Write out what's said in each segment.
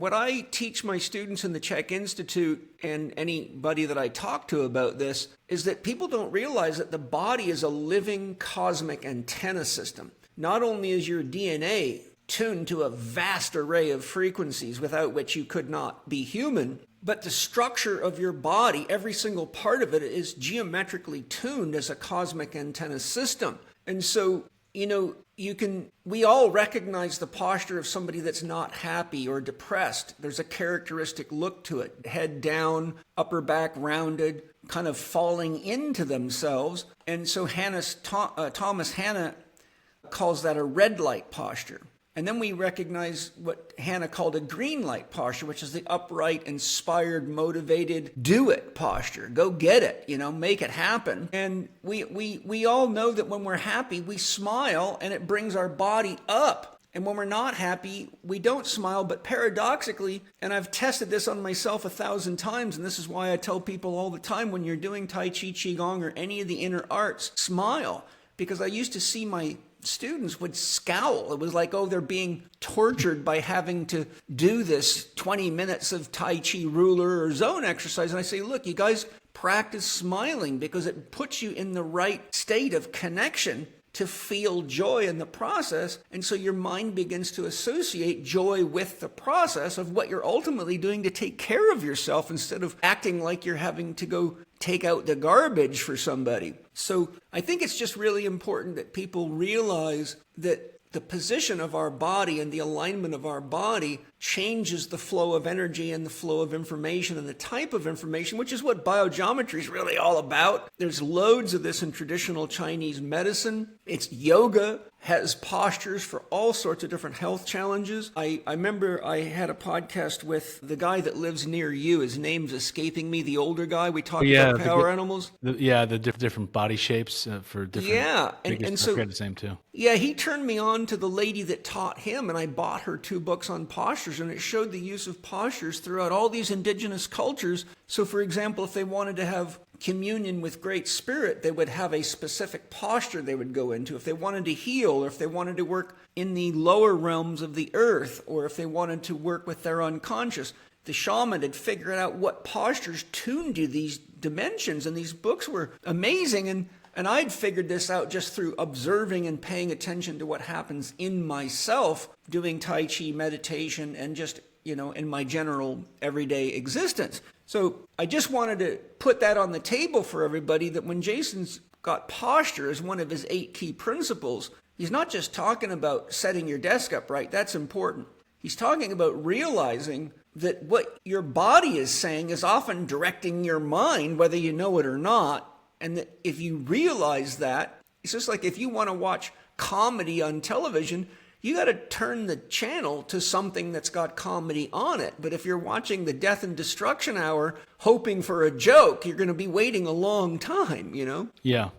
what I teach my students in the CHEK Institute and anybody that I talk to about this is that people don't realize that the body is a living cosmic antenna system. Not only is your DNA tuned to a vast array of frequencies without which you could not be human, but the structure of your body, every single part of it, is geometrically tuned as a cosmic antenna system. And so, we all recognize the posture of somebody that's not happy or depressed. There's a characteristic look to it. Head down, upper back rounded, kind of falling into themselves. And so Thomas Hanna calls that a red light posture. And then we recognize what Hanna called a green light posture, which is the upright, inspired, motivated, do it posture. Go get it, make it happen. And we all know that when we're happy, we smile and it brings our body up. And when we're not happy, we don't smile, but paradoxically, and I've tested this on myself 1,000 times, and this is why I tell people all the time, when you're doing Tai Chi, Qigong, or any of the inner arts, smile. Because I used to see my students would scowl. It was like, they're being tortured by having to do this 20 minutes of Tai Chi ruler or zone exercise. And I say, look, you guys practice smiling because it puts you in the right state of connection to feel joy in the process. And so your mind begins to associate joy with the process of what you're ultimately doing to take care of yourself instead of acting like you're having to go take out the garbage for somebody. So I think it's just really important that people realize that the position of our body and the alignment of our body changes the flow of energy and the flow of information and the type of information, which is what biogeometry is really all about. There's loads of this in traditional Chinese medicine. It's yoga, has postures for all sorts of different health challenges. I remember I had a podcast with the guy that lives near you. His name's escaping me, the older guy. We talked about power animals. The different body shapes for different. Yeah, and so the same too. Yeah, he turned me on to the lady that taught him, and I bought her 2 books on postures, and it showed the use of postures throughout all these indigenous cultures. So, for example, if they wanted to have communion with Great Spirit, they would have a specific posture they would go into. If they wanted to heal, or if they wanted to work in the lower realms of the earth, or if they wanted to work with their unconscious, the shaman had figured out what postures tuned to these dimensions, and these books were amazing. And I'd figured this out just through observing and paying attention to what happens in myself, doing Tai Chi meditation, and just, in my general everyday existence. So I just wanted to put that on the table for everybody, that when Jason's got posture as one of his 8 key principles, he's not just talking about setting your desk up right. That's important. He's talking about realizing that what your body is saying is often directing your mind, whether you know it or not. And that if you realize that, it's just like if you want to watch comedy on television, you got to turn the channel to something that's got comedy on it. But if you're watching the Death and Destruction Hour hoping for a joke, you're going to be waiting a long time, Yeah.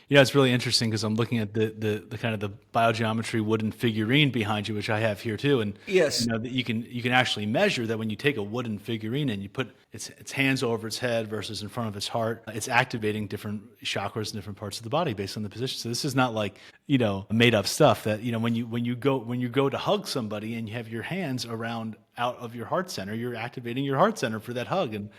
It's really interesting because I'm looking at the kind of the biogeometry wooden figurine behind you, which I have here too. And yes, that you can actually measure that when you take a wooden figurine and you put its hands over its head versus in front of its heart, it's activating different chakras in different parts of the body based on the position. So this is not like, made up stuff that, when you go to hug somebody and you have your hands around out of your heart center, you're activating your heart center for that hug, and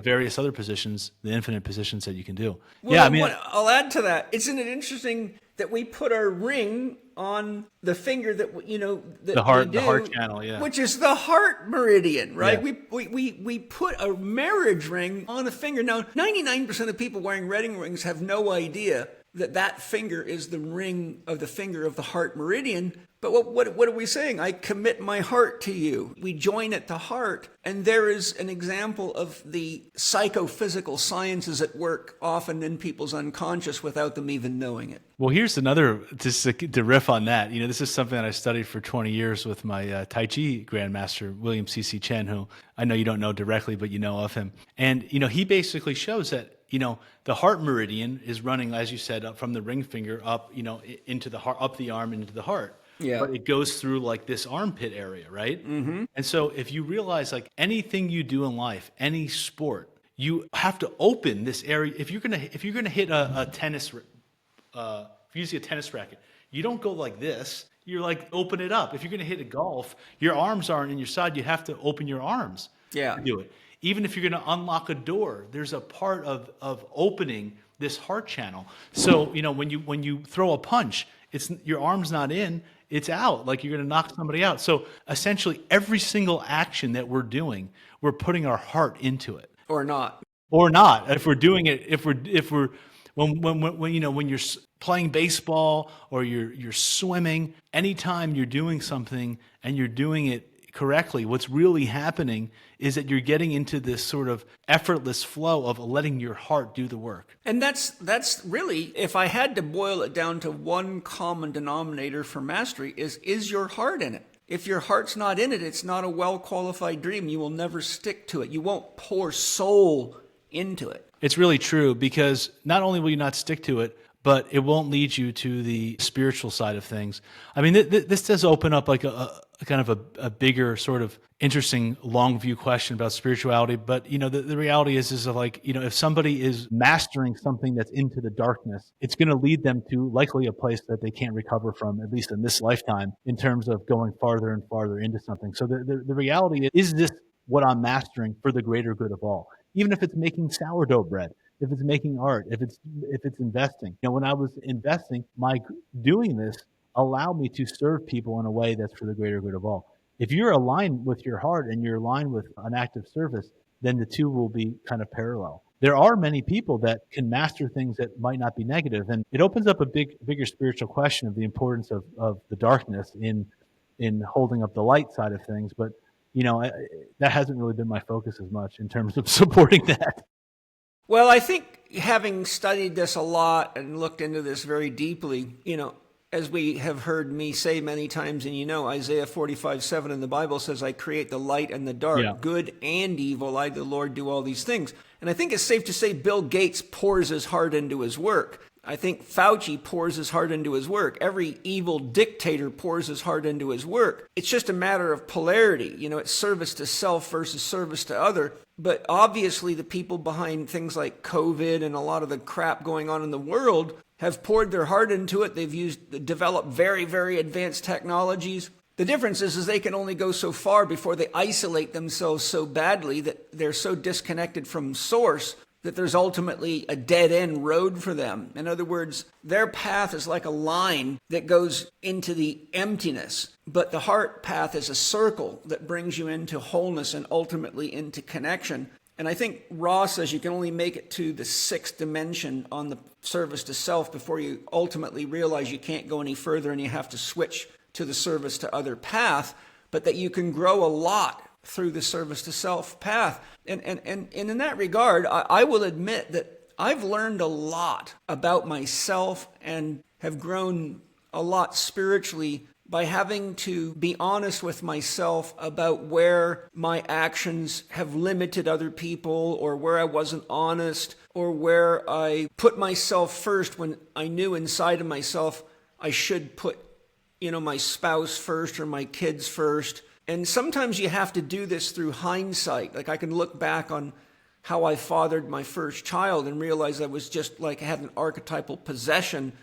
various other positions, the infinite positions that you can do. Well, I'll add to that. Isn't it interesting that we put our ring on the finger that the heart channel, which is the heart meridian, right? Yeah. We put a marriage ring on a finger. Now, 99% of people wearing wedding rings have no idea that finger is the ring of the finger of the heart meridian. But what are we saying? I commit my heart to you. We join at the heart. And there is an example of the psychophysical sciences at work often in people's unconscious without them even knowing it. Well, here's another, just to riff on that. This is something that I studied for 20 years with my Tai Chi grandmaster, William C.C. Chen, who I know you don't know directly, but you know of him. And, he basically shows that, the heart meridian is running, as you said, up from the ring finger up, into the heart, up the arm into the heart. Yeah. But it goes through like this armpit area, right? Mm-hmm. And so if you realize like anything you do in life, any sport, you have to open this area. If you're gonna hit a tennis, if you see a tennis racket, you don't go like this. you're like, open it up. If you're going to hit a golf, your arms aren't in your side. You have to open your arms to do it. Even if you're going to unlock a door, there's a part of opening this heart channel. So, when you throw a punch, it's your arm's not in, it's out. Like you're going to knock somebody out. So essentially every single action that we're doing, we're putting our heart into it. Or not. If we're doing it, when you're playing baseball or you're swimming, anytime you're doing something and you're doing it correctly, what's really happening is that you're getting into this sort of effortless flow of letting your heart do the work. And that's really, if I had to boil it down to one common denominator for mastery, is your heart in it? If your heart's not in it, it's not a well-qualified dream. You will never stick to it. You won't pour soul into it. It's really true, because not only will you not stick to it, but it won't lead you to the spiritual side of things. I mean, this does open up like a kind of a bigger sort of interesting long view question about spirituality. But, the reality is like, if somebody is mastering something that's into the darkness, it's going to lead them to likely a place that they can't recover from, at least in this lifetime, in terms of going farther and farther into something. So the reality is this what I'm mastering for the greater good of all? Even if it's making sourdough bread, if it's making art, if it's investing. When I was investing, my doing this allowed me to serve people in a way that's for the greater good of all. If you're aligned with your heart and you're aligned with an act of service, then the two will be kind of parallel. There are many people that can master things that might not be negative, and it opens up a bigger spiritual question of the importance of the darkness in holding up the light side of things. But that hasn't really been my focus as much in terms of supporting that. Well, I think having studied this a lot and looked into this very deeply, as we have heard me say many times, and Isaiah 45:7 in the Bible says, I create the light and the dark, good and evil, I the Lord do all these things. And I think it's safe to say Bill Gates pours his heart into his work. I think Fauci pours his heart into his work. Every evil dictator pours his heart into his work. It's just a matter of polarity. It's service to self versus service to other. But obviously the people behind things like COVID and a lot of the crap going on in the world have poured their heart into it. They've developed very, very advanced technologies. The difference is they can only go so far before they isolate themselves so badly that they're so disconnected from source that there's ultimately a dead-end road for them. In other words, their path is like a line that goes into the emptiness, but the heart path is a circle that brings you into wholeness and ultimately into connection. And I think Ross says you can only make it to the 6th dimension on the service to self before you ultimately realize you can't go any further and you have to switch to the service to other path, but that you can grow a lot through the service to self path. And in that regard, I will admit that I've learned a lot about myself and have grown a lot spiritually by having to be honest with myself about where my actions have limited other people, or where I wasn't honest, or where I put myself first when I knew inside of myself I should put, my spouse first or my kids first. And sometimes you have to do this through hindsight. Like I can look back on how I fathered my first child and realize I was just like I had an archetypal possession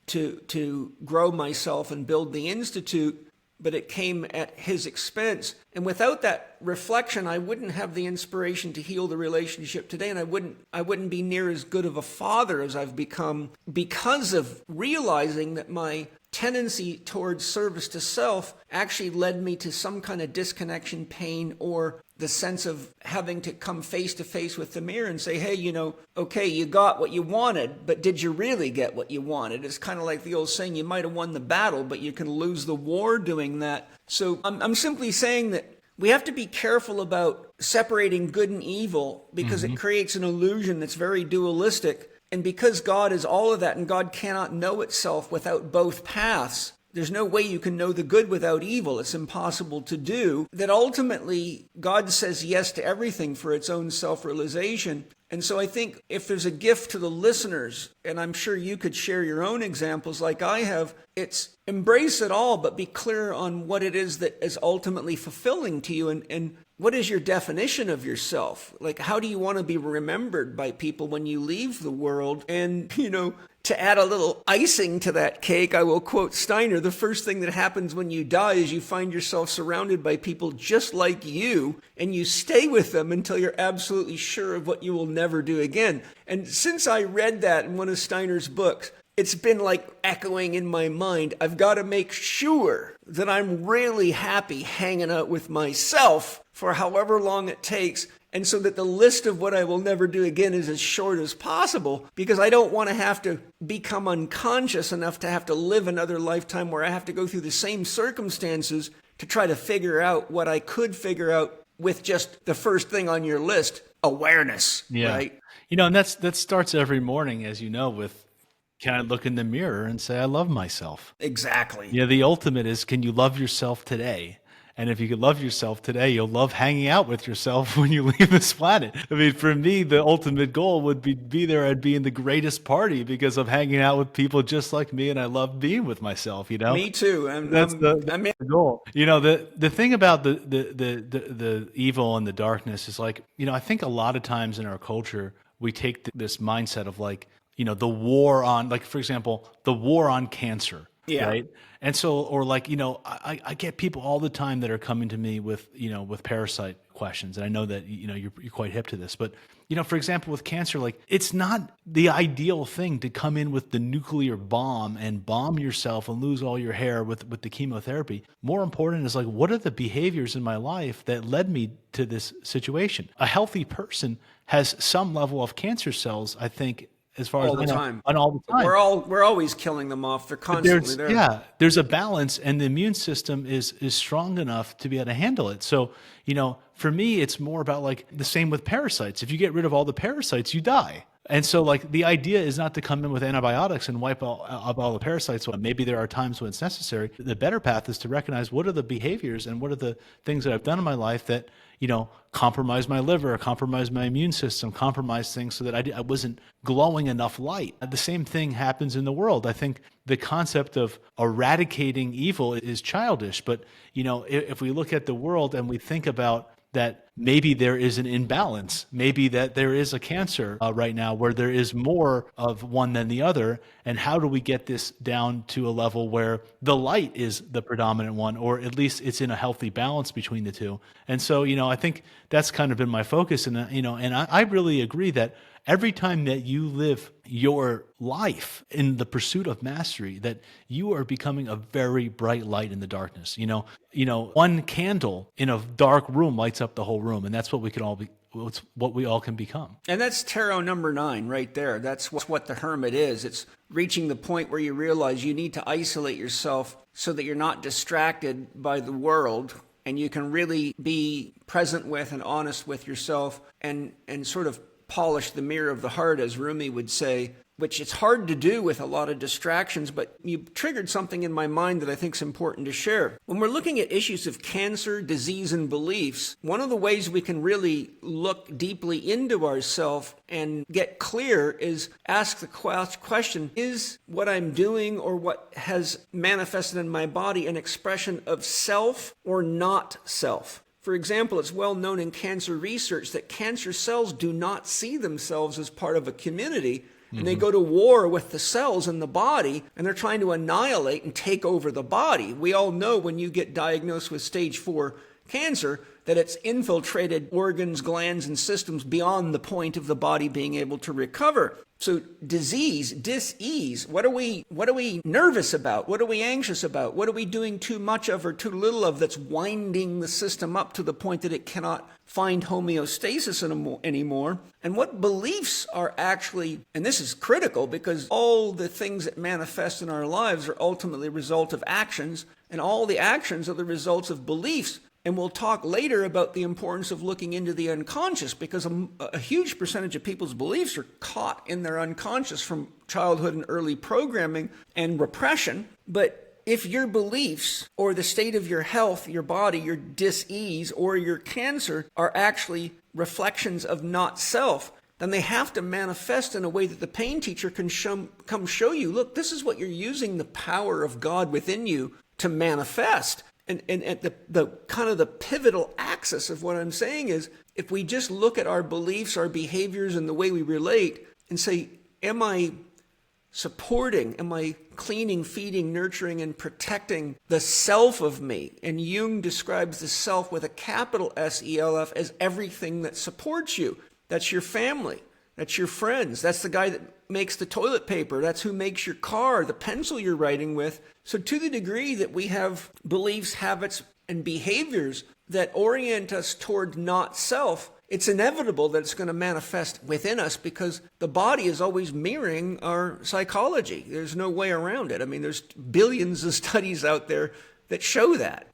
to grow myself and build the Institute, but it came at his expense. And without that reflection, I wouldn't have the inspiration to heal the relationship today, and I wouldn't be near as good of a father as I've become because of realizing that my tendency towards service to self actually led me to some kind of disconnection pain, or the sense of having to come face to face with the mirror and say, hey, okay, you got what you wanted, but did you really get what you wanted? It's kind of like the old saying, you might have won the battle, but you can lose the war doing that. So I'm simply saying that we have to be careful about separating good and evil, because it creates an illusion that's very dualistic. And because God is all of that, and God cannot know itself without both paths, there's no way you can know the good without evil. It's impossible to do. That ultimately, God says yes to everything for its own self-realization. And so I think if there's a gift to the listeners, and I'm sure you could share your own examples like I have, it's embrace it all, but be clear on what it is that is ultimately fulfilling to you, and what is your definition of yourself? Like, how do you want to be remembered by people when you leave the world? And, to add a little icing to that cake, I will quote Steiner, the first thing that happens when you die is you find yourself surrounded by people just like you, and you stay with them until you're absolutely sure of what you will never do again. And since I read that in one of Steiner's books, it's been like echoing in my mind. I've got to make sure that I'm really happy hanging out with myself for however long it takes, and so that the list of what I will never do again is as short as possible, because I don't want to have to become unconscious enough to have to live another lifetime where I have to go through the same circumstances to try to figure out what I could figure out with just the first thing on your list, awareness, right? And that starts every morning, as you know, with can I look in the mirror and say, I love myself? Exactly. Yeah, the ultimate is, can you love yourself today? And if you could love yourself today, you'll love hanging out with yourself when you leave this planet. I mean, for me, the ultimate goal would be there. I'd be in the greatest party because of hanging out with people just like me, and I love being with myself. Me too. That's the goal. The thing about the evil and the darkness is, like, I think a lot of times in our culture we take this mindset of, like, the war on, like, for example, the war on cancer. Yeah. Right. And so, or like, I get people all the time that are coming to me with parasite questions. And I know that, you're quite hip to this, but, for example, with cancer, like, it's not the ideal thing to come in with the nuclear bomb and bomb yourself and lose all your hair with the chemotherapy. More important is, like, what are the behaviors in my life that led me to this situation? A healthy person has some level of cancer cells, I think, as far all as the time. And all the time. We're always killing them off. They're constantly there. Yeah, there's a balance, and the immune system is strong enough to be able to handle it. So, for me, it's more about, like, the same with parasites. If you get rid of all the parasites, you die. And so, like, the idea is not to come in with antibiotics and wipe up all the parasites. Well, maybe there are times when it's necessary. The better path is to recognize what are the behaviors and what are the things that I've done in my life that, compromise my liver, compromise my immune system, compromise things so that I wasn't glowing enough light. The same thing happens in the world. I think the concept of eradicating evil is childish, but, if we look at the world and we think about that, maybe there is an imbalance, maybe that there is a cancer right now where there is more of one than the other, and how do we get this down to a level where the light is the predominant one, or at least it's in a healthy balance between the two? And so, I think that's kind of been my focus, and and I really agree that every time that you live your life in the pursuit of mastery, that you are becoming a very bright light in the darkness. One candle in a dark room lights up the whole room, and that's what we can all be. It's what we all can become. And that's tarot number 9 right there. That's what the hermit is. It's reaching the point where you realize you need to isolate yourself so that you're not distracted by the world, and you can really be present with and honest with yourself, and sort of polish the mirror of the heart, as Rumi would say, which it's hard to do with a lot of distractions, but you triggered something in my mind that I think is important to share. When we're looking at issues of cancer, disease, and beliefs, one of the ways we can really look deeply into ourselves and get clear is ask the question, is what I'm doing or what has manifested in my body an expression of self or not self? For example, it's well known in cancer research that cancer cells do not see themselves as part of a community, and they go to war with the cells in the body, and they're trying to annihilate and take over the body. We all know when you get diagnosed with stage 4 cancer that it's infiltrated organs, glands, and systems beyond the point of the body being able to recover. So disease, dis-ease, what are we nervous about? What are we anxious about? What are we doing too much of or too little of that's winding the system up to the point that it cannot find homeostasis anymore? And what beliefs are actually, and this is critical because all the things that manifest in our lives are ultimately a result of actions, and all the actions are the results of beliefs. And we'll talk later about the importance of looking into the unconscious, because a huge percentage of people's beliefs are caught in their unconscious from childhood and early programming and repression. But if your beliefs or the state of your health, your body, your dis-ease, or your cancer are actually reflections of not self, then they have to manifest in a way that the pain teacher can come show you, look, this is what you're using the power of God within you to manifest. And at the kind of the pivotal axis of what I'm saying is, if we just look at our beliefs, our behaviors, and the way we relate and say, am I supporting, am I cleaning, feeding, nurturing, and protecting the self of me? And Jung describes the self with a capital S-E-L-F as everything that supports you. That's your family. That's your friends. That's the guy that makes the toilet paper. That's who makes your car, the pencil you're writing with. So to the degree that we have beliefs, habits, and behaviors that orient us toward not self, it's inevitable that it's going to manifest within us because the body is always mirroring our psychology. There's no way around it. I mean, there's billions of studies out there that show that.